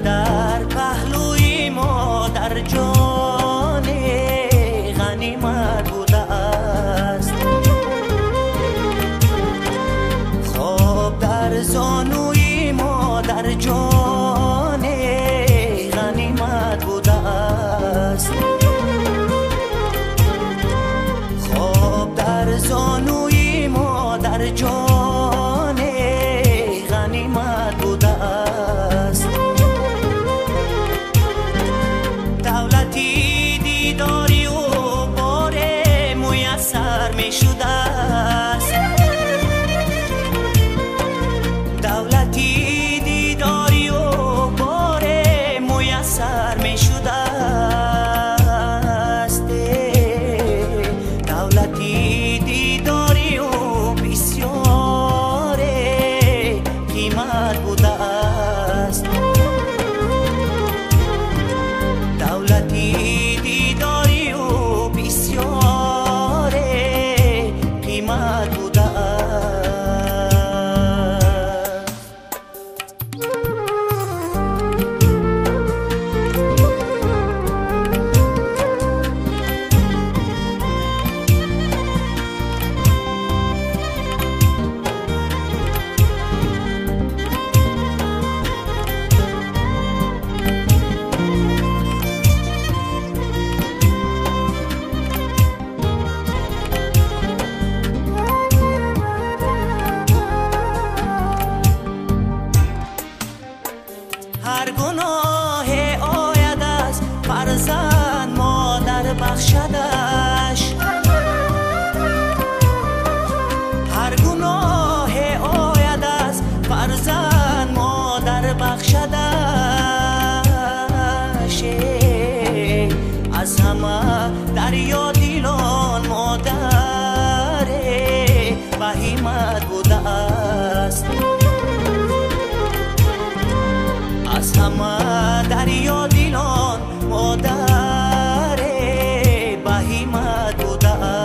در پهلوی ما در جان غنیمت بوده است. خواب در زانوی ما در جان غنیمت بوده است. خواب در زانوی ما در جان غنیمت بوده است. دولتی دیداری و بار میسر می شده است. دولتی دیداری و بار میسر می شده است. دولتی دیداری و بسیار قیمت بوده است. دولتی دیداری و بسیار قیمت بوده است. هر گناه آید از فرزند مادر بخشدش. هر گناه آید از فرزند مادر بخشدش. از همه دریا دیلان مادر بهیمت بوده است. از همه دریا دیلان مادر بهیمت بوده است.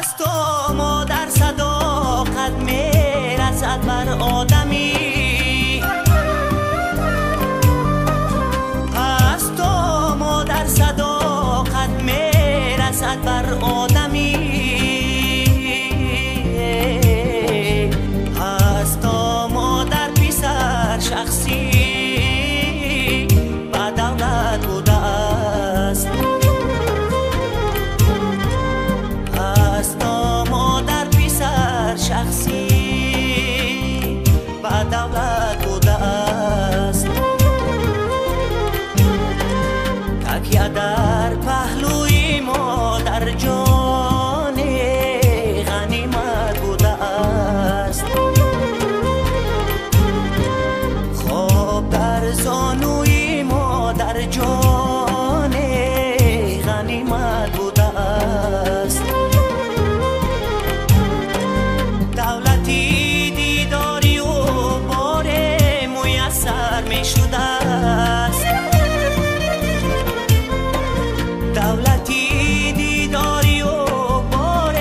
از تو مادر صداقت میرسد بر آدمی. از تو مادر صداقت میرسد بر آدمی. از تو مادر پسر شخصی با دولت بوده است. شخصی با دولت بوده است. تکیه در پهلوی ما در جان غنیمت بوده است. خواب در زانوی ما در جان غنیمت بوده است. دولتی دیداری و بار میسر می شده است. دولتی دیداری و بار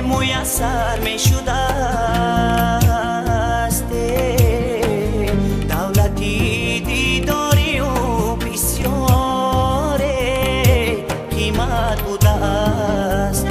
میسر می شده است. دولتی دیداری و بسیار قیمت بوده است.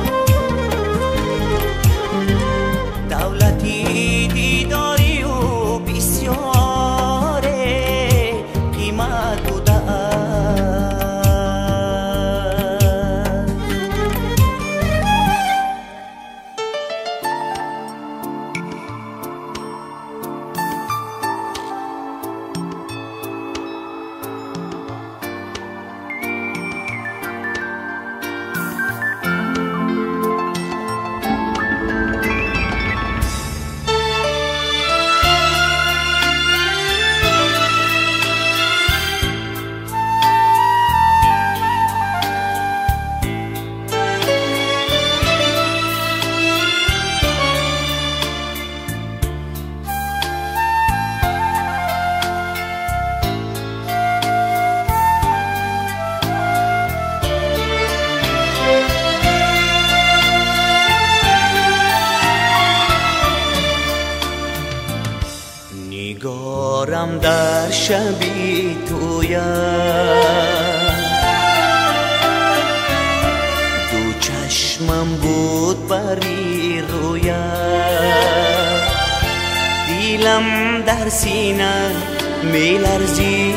نگارم در شبی تویم، دو چشمم بود بری رویم، دیلم در سینه میلرزید،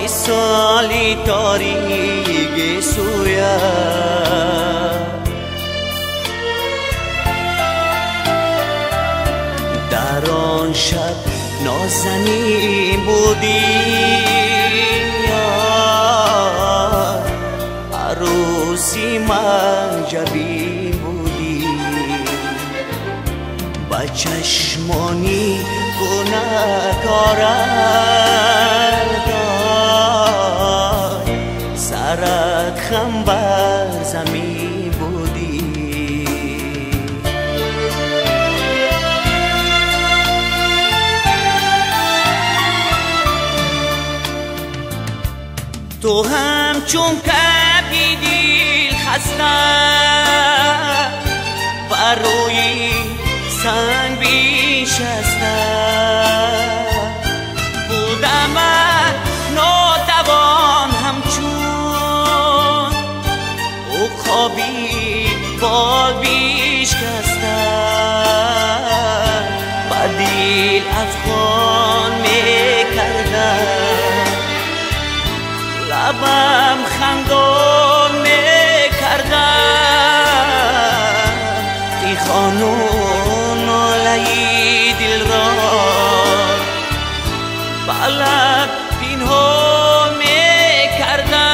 مثالی تاریک سویم. در آن شب نازنین بودی، عروسی معجبی بودی، با چشمانی گناهکارت سرت خم بر زمین بودی. تو همچون کبی دل خسته بر روی سنگ بیشسته، بودم ناتوان همچون عقابی بال بیشکسته، با دل افغان میکردم، لبم خندان میکردم، ای خانون ناله‌ی دل را با لب پنهان میکردم.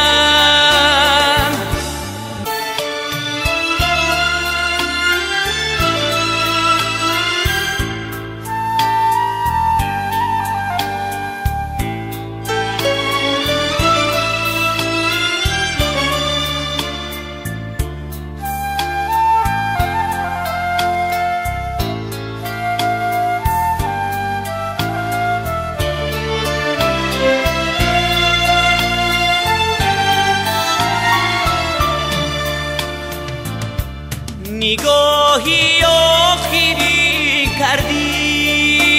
نگاهی آخری کردی،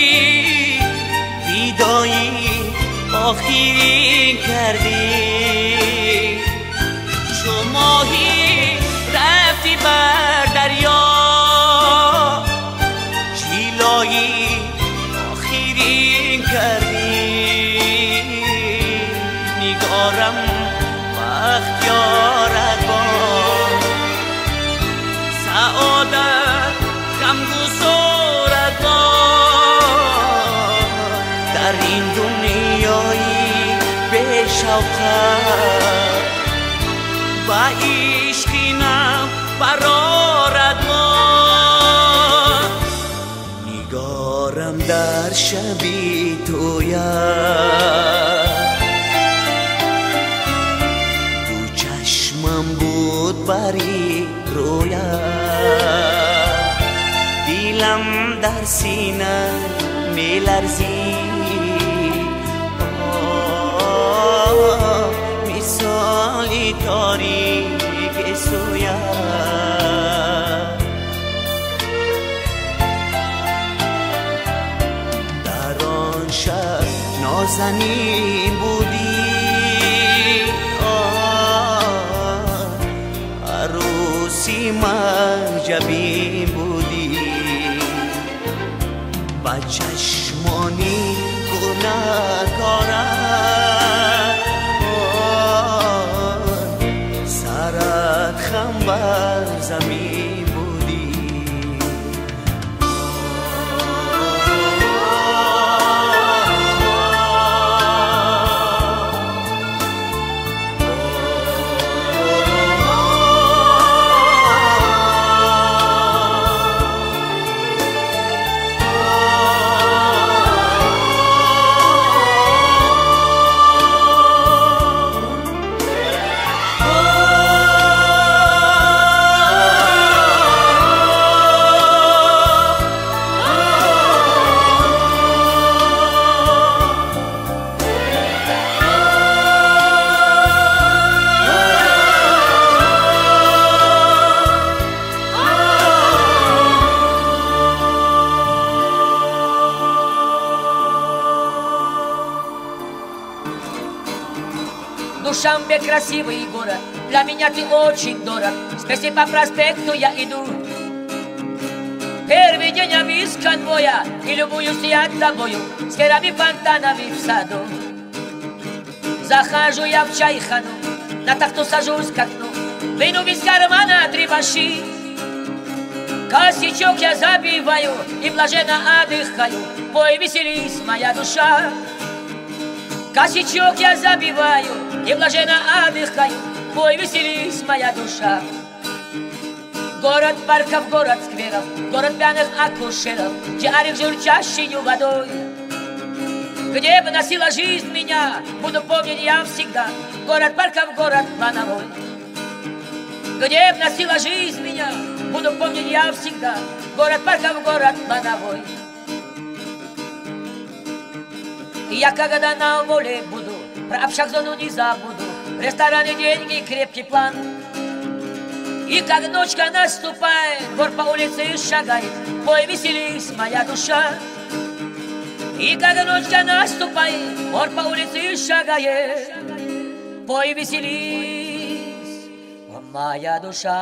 ویدایی آخری کردی، چو ماهی رفتی بر دریا، شیلایی آخری کردی، نگارم وقت یارت با سعادت غمگسارت باد، در این دنیایی به شوقت با عشقینم برارت باد. نگارم در شبی تویم، دو چشمم بود بری رویم، دیلم در سینه میلرزید، مثالی تاریک سویم. در آن شب نازنین بودی، عروسی معجبی بودی، با چشمانی گناهکارت سرت خم بر زمین بودی. тебе красивый город, для меня ты очень дорог. С песней по проспекту я иду. Первый день я из конвоя, и любуюсь я тобою, с керами фонтанами в саду. Захожу я в чайхану, на тахту сажусь к окну, выну из кармана 3 баши. Косячок я забиваю и блаженно отдыхаю. Пой, веселись, моя душа. Косячок я забиваю и блаженно отдыхаю. Пой, веселись, моя душа. Город парков, город скверов, город пьяных акушеров, где орех журчащей водой. Где бы носила жизнь меня, буду помнить я всегда. Город парков, город плановой. Где бы носила жизнь меня, буду помнить я всегда. Город парков, город плановой. И я когда на воле буду, про общак зону не забуду. Рестораны, деньги, крепкий план. И как ночка наступает, вор по улице шагает. Пой, веселись, моя душа. И как ночка наступает, вор по улице шагает. Пой, веселись, моя душа.